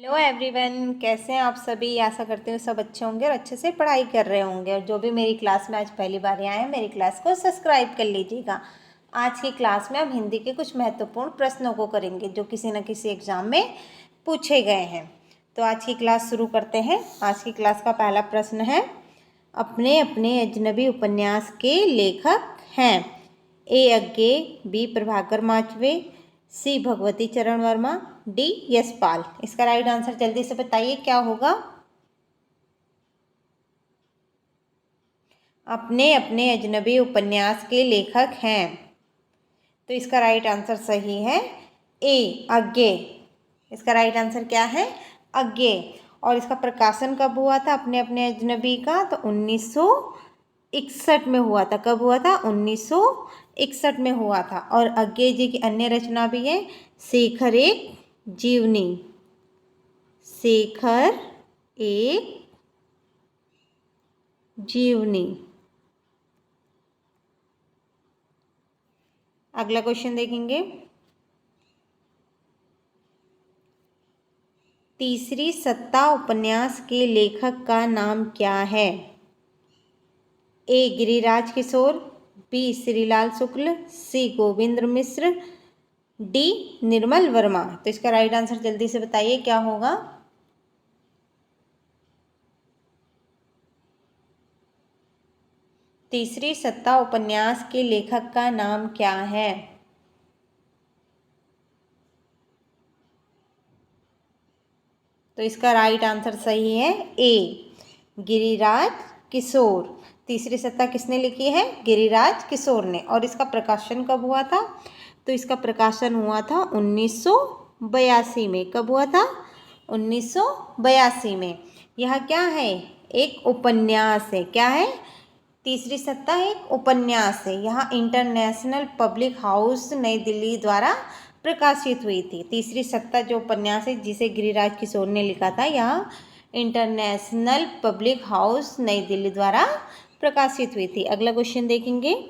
Hello everyone, कैसे हैं आप सभी। आशा करते हैं सब अच्छे होंगे और अच्छे से पढ़ाई कर रहे होंगे। और जो भी मेरी क्लास में आज पहली बार आए हैं, मेरी क्लास को सब्सक्राइब कर लीजिएगा। आज की क्लास में हम हिंदी के कुछ महत्वपूर्ण प्रश्नों को करेंगे जो किसी न किसी एग्जाम में पूछे गए हैं। तो आज की क्लास शुरू करते हैं। आज की क्लास का पहला प्रश्न है, अपने अपने अजनबी उपन्यास के लेखक हैं। ए अज्ञे, बी प्रभाकर माचवे, सी भगवती चरण वर्मा, डी यशपाल। इसका राइट आंसर जल्दी से बताइए क्या होगा। अपने अपने अजनबी उपन्यास के लेखक हैं, तो इसका राइट आंसर सही है ए अज्ञे। इसका राइट आंसर क्या है, अज्ञे। और इसका प्रकाशन कब हुआ था अपने अपने अजनबी का, तो 1961 में हुआ था। कब हुआ था, 1961 में हुआ था। और अज्ञे जी की अन्य रचना भी है शेखर एक जीवनी। शेखर एक जीवनी। अगला क्वेश्चन देखेंगे, तीसरी सत्ता उपन्यास के लेखक का नाम क्या है। ए गिरिराज किशोर, बी श्रीलाल शुक्ल, सी गोविंद्र मिश्र, डी निर्मल वर्मा। तो इसका राइट आंसर जल्दी से बताइए क्या होगा। तीसरी सत्ता उपन्यास के लेखक का नाम क्या है। तो इसका राइट आंसर सही है ए गिरिराज किशोर। तीसरी सत्ता किसने लिखी है, गिरिराज किशोर ने। और इसका प्रकाशन कब हुआ था, तो इसका प्रकाशन हुआ था 1982 में। कब हुआ था, 1982 में। यह क्या है, एक उपन्यास है। क्या है, तीसरी सत्ता एक उपन्यास है। यहाँ इंटरनेशनल पब्लिक हाउस नई दिल्ली द्वारा प्रकाशित हुई थी। तीसरी सत्ता जो उपन्यास है जिसे गिरिराज किशोर ने लिखा था, यह इंटरनेशनल पब्लिक हाउस नई दिल्ली द्वारा प्रकाशित हुई थी। अगला क्वेश्चन देखेंगे,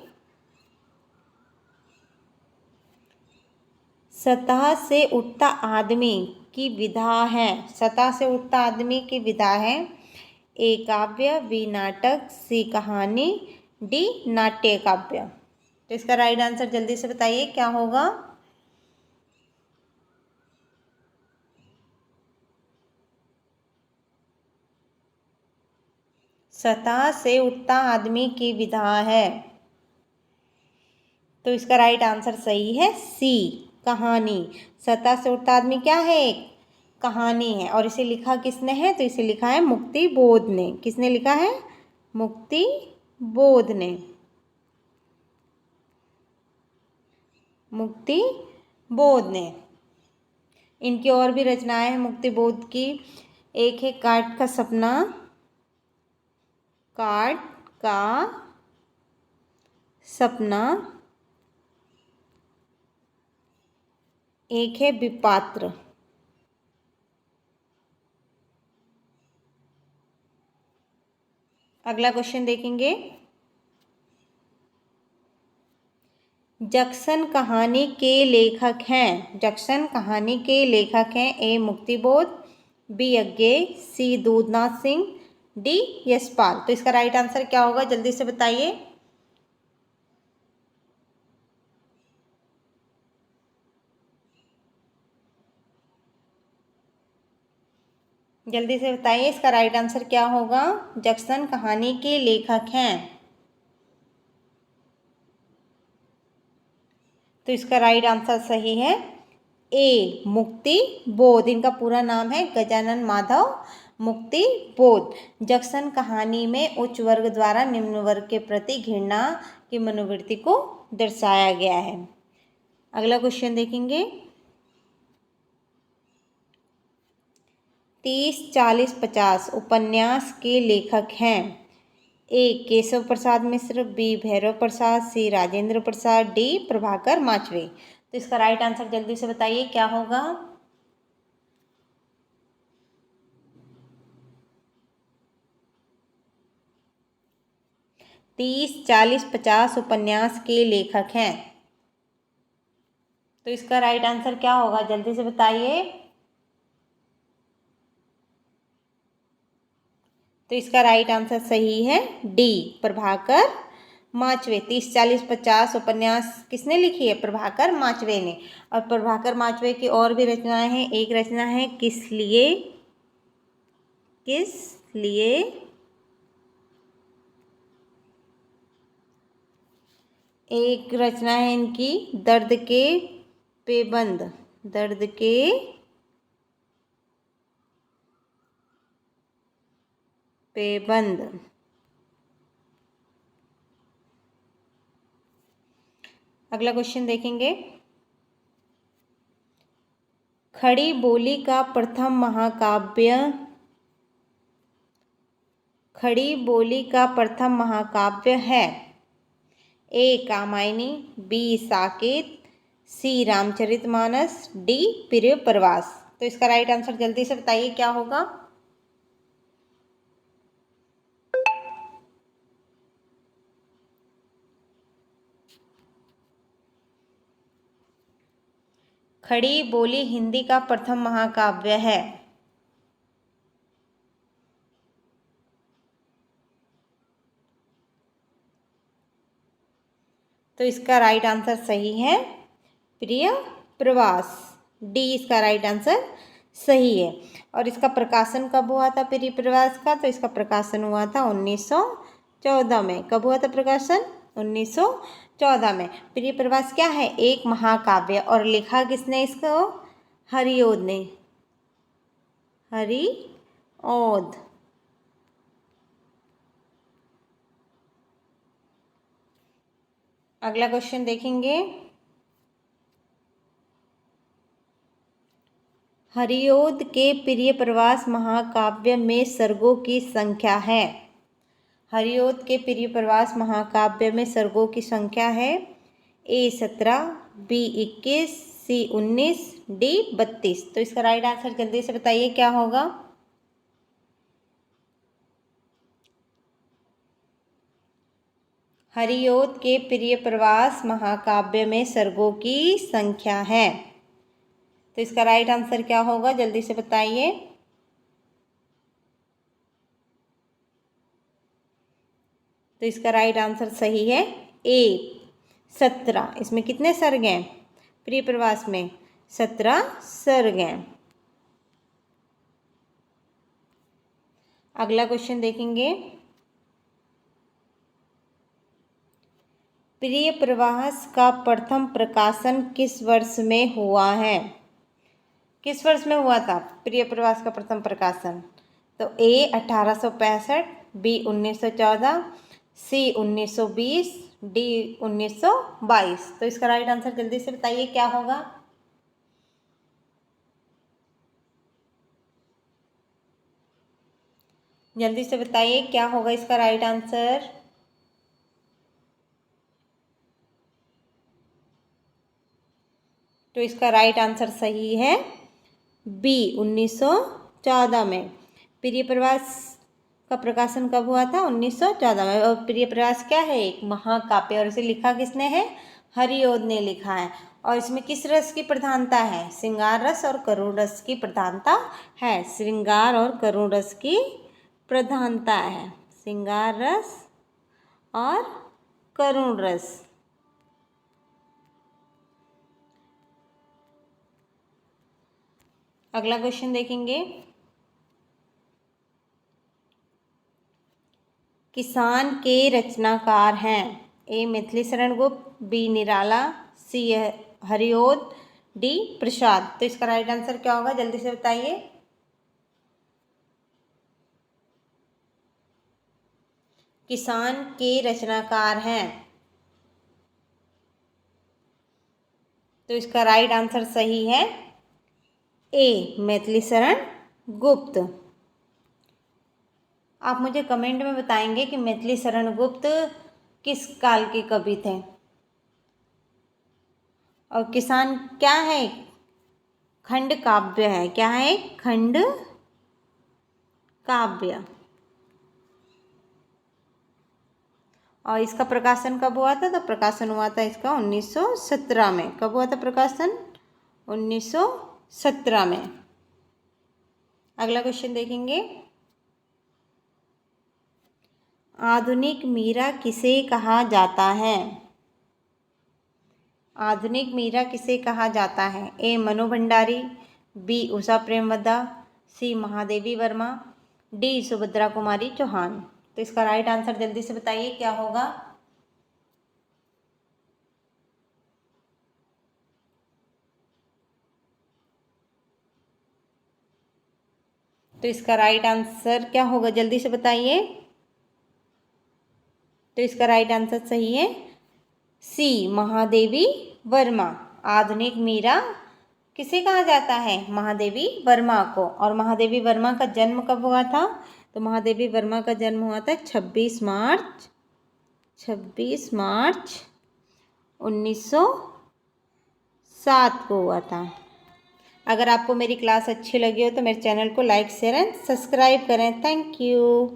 सतह से उठता आदमी की विधा है। सतह से उठता आदमी की विधा है, ए काव्य, बी नाटक, सी कहानी, डी नाट्य काव्य। तो इसका राइट आंसर जल्दी से बताइए क्या होगा। सतह से उठता आदमी की विधा है, तो इसका राइट आंसर सही है सी कहानी। सतह से उठता आदमी क्या है, एक कहानी है। और इसे लिखा किसने है, तो इसे लिखा है मुक्ति बोध ने। किसने लिखा है, मुक्ति बोध ने। मुक्ति बोध ने। इनकी और भी रचनाएं हैं मुक्ति बोध की। एक है काट का सपना, काट का सपना। एक है विपात्र। अगला क्वेश्चन देखेंगे, जक्सन कहानी के लेखक हैं। जक्सन कहानी के लेखक हैं, ए मुक्तिबोध, बी अज्ञे, सी दूधनाथ सिंह, डी यशपाल। तो इसका राइट आंसर क्या होगा, जल्दी से बताइए। जल्दी से बताइए इसका राइट आंसर क्या होगा। जक्सन कहानी के लेखक हैं, तो इसका राइट आंसर सही है ए मुक्ति बोध। इनका पूरा नाम है गजानन माधव मुक्ति बोध। जक्सन कहानी में उच्च वर्ग द्वारा निम्न वर्ग के प्रति घृणा की मनोवृत्ति को दर्शाया गया है। अगला क्वेश्चन देखेंगे, 30, 40, 50 उपन्यास के लेखक हैं। ए केशव प्रसाद मिश्र, बी भैरव प्रसाद, सी राजेंद्र प्रसाद, डी प्रभाकर माचवे। तो इसका राइट आंसर जल्दी से बताइए क्या होगा। 30, 40, 50 उपन्यास के लेखक हैं, तो इसका राइट आंसर क्या होगा, जल्दी से बताइए। तो इसका राइट आंसर सही है डी, प्रभाकर माचवे। 30, 40, 50 उपन्यास किसने लिखी है? प्रभाकर माचवे ने। और प्रभाकर माचवे की और भी रचनाएं हैं। एक रचना है किस लिए, किस लिए, एक रचना है इनकी दर्द के पेबंद, दर्द के पेबंद। अगला क्वेश्चन देखेंगे। खड़ी बोली का प्रथम महाकाव्य, खड़ी बोली का प्रथम महाकाव्य है? ए कामायनी, बी साकेत, सी रामचरितमानस, डी प्रिय प्रवास। तो इसका राइट आंसर जल्दी से बताइए क्या होगा? खड़ी बोली हिंदी का प्रथम महाकाव्य है। तो इसका राइट आंसर सही है प्रिय प्रवास, डी इसका राइट आंसर सही है। और इसका प्रकाशन कब हुआ था प्रिय प्रवास का? तो इसका प्रकाशन हुआ था 1914 में। कब हुआ था प्रकाशन? 1914 में। प्रिय प्रवास क्या है? एक महाकाव्य। और लिखा किसने इसको? हरिओद ने, हरिओद। अगला क्वेश्चन देखेंगे। हरिओद के प्रिय प्रवास महाकाव्य में सर्गों की संख्या है? हरिओद के प्रिय प्रवास महाकाव्य में सर्गों की संख्या है ए 17, बी 21, सी 19, डी 32। तो इसका राइट आंसर जल्दी से बताइए क्या होगा? हरिओद के प्रिय प्रवास महाकाव्य में सर्गों की संख्या है। तो इसका राइट आंसर क्या होगा? जल्दी से बताइए। तो इसका राइट आंसर सही है ए 17। इसमें कितने सर्ग हैं प्रिय प्रवास में? 17 सर्ग हैं। अगला क्वेश्चन देखेंगे। प्रिय प्रवास का प्रथम प्रकाशन किस वर्ष में हुआ है? किस वर्ष में हुआ था प्रिय प्रवास का प्रथम प्रकाशन? तो ए 1865, बी 1914, सी 1920, डी 1922। तो इसका राइट आंसर जल्दी से बताइए क्या होगा? जल्दी से बताइए क्या होगा इसका राइट आंसर? तो इसका राइट आंसर सही है बी 1914 में। प्रिय प्रवास का प्रकाशन कब हुआ था? 1914 में। और प्रिय प्रवास क्या है? एक महाकाव्य। और इसे लिखा किसने है? हरिओद ने लिखा है। और इसमें किस रस की प्रधानता है? श्रृंगार रस और करुण रस की प्रधानता है। श्रृंगार और करुण रस की प्रधानता है। श्रृंगार रस और करुण रस। अगला क्वेश्चन देखेंगे। किसान के रचनाकार हैं? ए मैथिली शरण गुप्त, बी निराला, सी हरिओद, डी प्रसाद। तो इसका राइट आंसर क्या होगा? जल्दी से बताइए। किसान के रचनाकार हैं? तो इसका राइट आंसर सही है ए मैथिली शरण गुप्त। आप मुझे कमेंट में बताएंगे कि मैथिली शरण गुप्त किस काल के कवि थे। और किसान क्या है? खंड काव्य है। क्या है? खंड काव्य। और इसका प्रकाशन कब हुआ था? तो प्रकाशन हुआ था इसका 1917 में। कब हुआ था प्रकाशन? 1917 में। अगला क्वेश्चन देखेंगे। आधुनिक मीरा किसे कहा जाता है? आधुनिक मीरा किसे कहा जाता है? ए मनु भंडारी, बी उषा प्रेमवदा, सी महादेवी वर्मा, डी सुभद्रा कुमारी चौहान। तो इसका राइट आंसर जल्दी से बताइए क्या होगा। तो इसका राइट आंसर क्या होगा, जल्दी से बताइए। तो इसका राइट आंसर सही है सी महादेवी वर्मा। आधुनिक मीरा किसे कहा जाता है? महादेवी वर्मा को। और महादेवी वर्मा का जन्म कब हुआ था? तो महादेवी वर्मा का जन्म हुआ था 26 मार्च 1907 को हुआ था। अगर आपको मेरी क्लास अच्छी लगी हो तो मेरे चैनल को लाइक शेयर एंड सब्सक्राइब करें। Thank you.